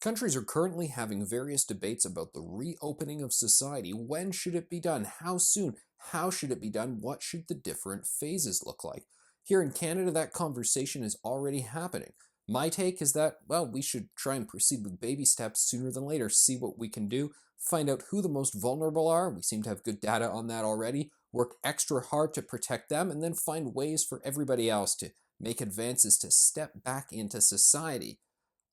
Countries are currently having various debates about the reopening of society. When should it be done? How soon? How should it be done? What should the different phases look like? Here in Canada, that conversation is already happening. My take is that, well, we should try and proceed with baby steps sooner than later, see what we can do, find out who the most vulnerable are. We seem to have good data on that already. Work extra hard to protect them, and then find ways for everybody else to make advances to step back into society.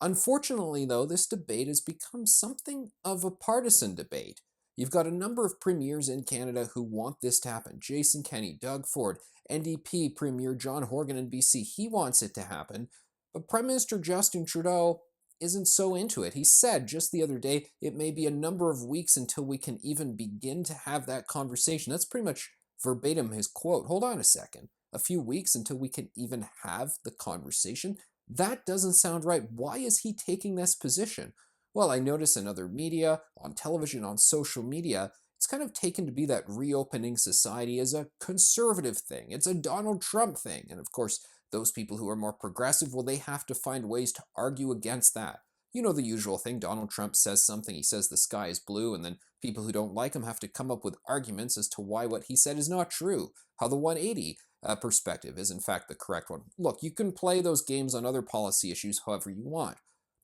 Unfortunately, though, this debate has become something of a partisan debate. You've got a number of premiers in Canada who want this to happen. Jason Kenney, Doug Ford, NDP Premier John Horgan in BC, he wants it to happen. But Prime Minister Justin Trudeau isn't so into it. He said just the other day it may be a number of weeks until we can even begin to have that conversation. That's pretty much verbatim his quote. Hold on a second. A few weeks until we can even have the conversation? That doesn't sound right. Why is he taking this position? Well, I notice in other media, on television, on social media, it's kind of taken to be that reopening society as a conservative thing. It's a Donald Trump thing. And of course, those people who are more progressive, well, they have to find ways to argue against that. You know the usual thing. Donald Trump says something, he says the sky is blue, and then people who don't like him have to come up with arguments as to why what he said is not true, how the 180 perspective is in fact the correct one. Look, you can play those games on other policy issues however you want,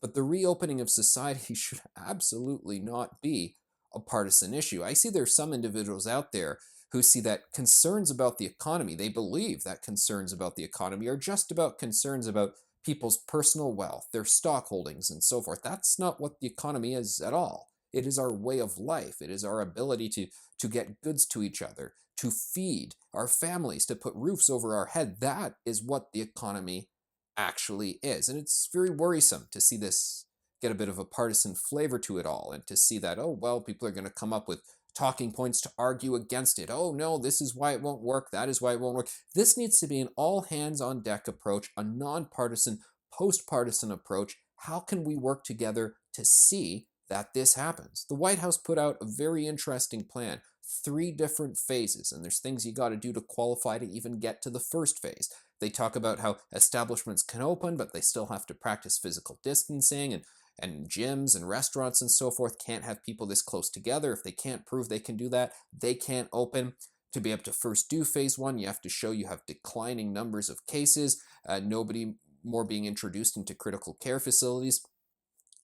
but the reopening of society should absolutely not be a partisan issue. I see there's some individuals out there who see that concerns about the economy, they believe that concerns about the economy are just about concerns about people's personal wealth, their stock holdings, and so forth. That's not what the economy is at all. It is our way of life. It is our ability to get goods to each other, to feed our families, to put roofs over our head. That is what the economy actually is. And it's very worrisome to see this get a bit of a partisan flavor to it all, and to see that, oh, well, people are going to come up with talking points to argue against it. Oh, no, this is why it won't work. That is why it won't work. This needs to be an all hands on deck approach, a nonpartisan, post partisan approach. How can we work together to see that this happens? The White House put out a very interesting plan, 3 different phases, and there's things you got to do to qualify to even get to the first phase. They talk about how establishments can open, but they still have to practice physical distancing, and gyms and restaurants and so forth can't have people this close together. If they can't prove they can do that, they can't open. To be able to first do phase 1, you have to show you have declining numbers of cases, nobody more being introduced into critical care facilities,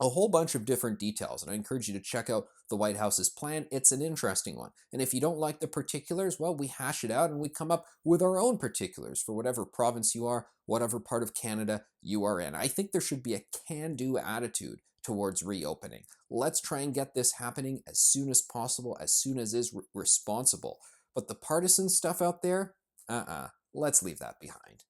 a whole bunch of different details. And I encourage you to check out the White House's plan. It's an interesting one. And if you don't like the particulars, well, we hash it out and we come up with our own particulars for whatever province you are, whatever part of Canada you are in. I think there should be a can-do attitude towards reopening. Let's try and get this happening as soon as possible, as soon as is responsible. But the partisan stuff out there, let's leave that behind.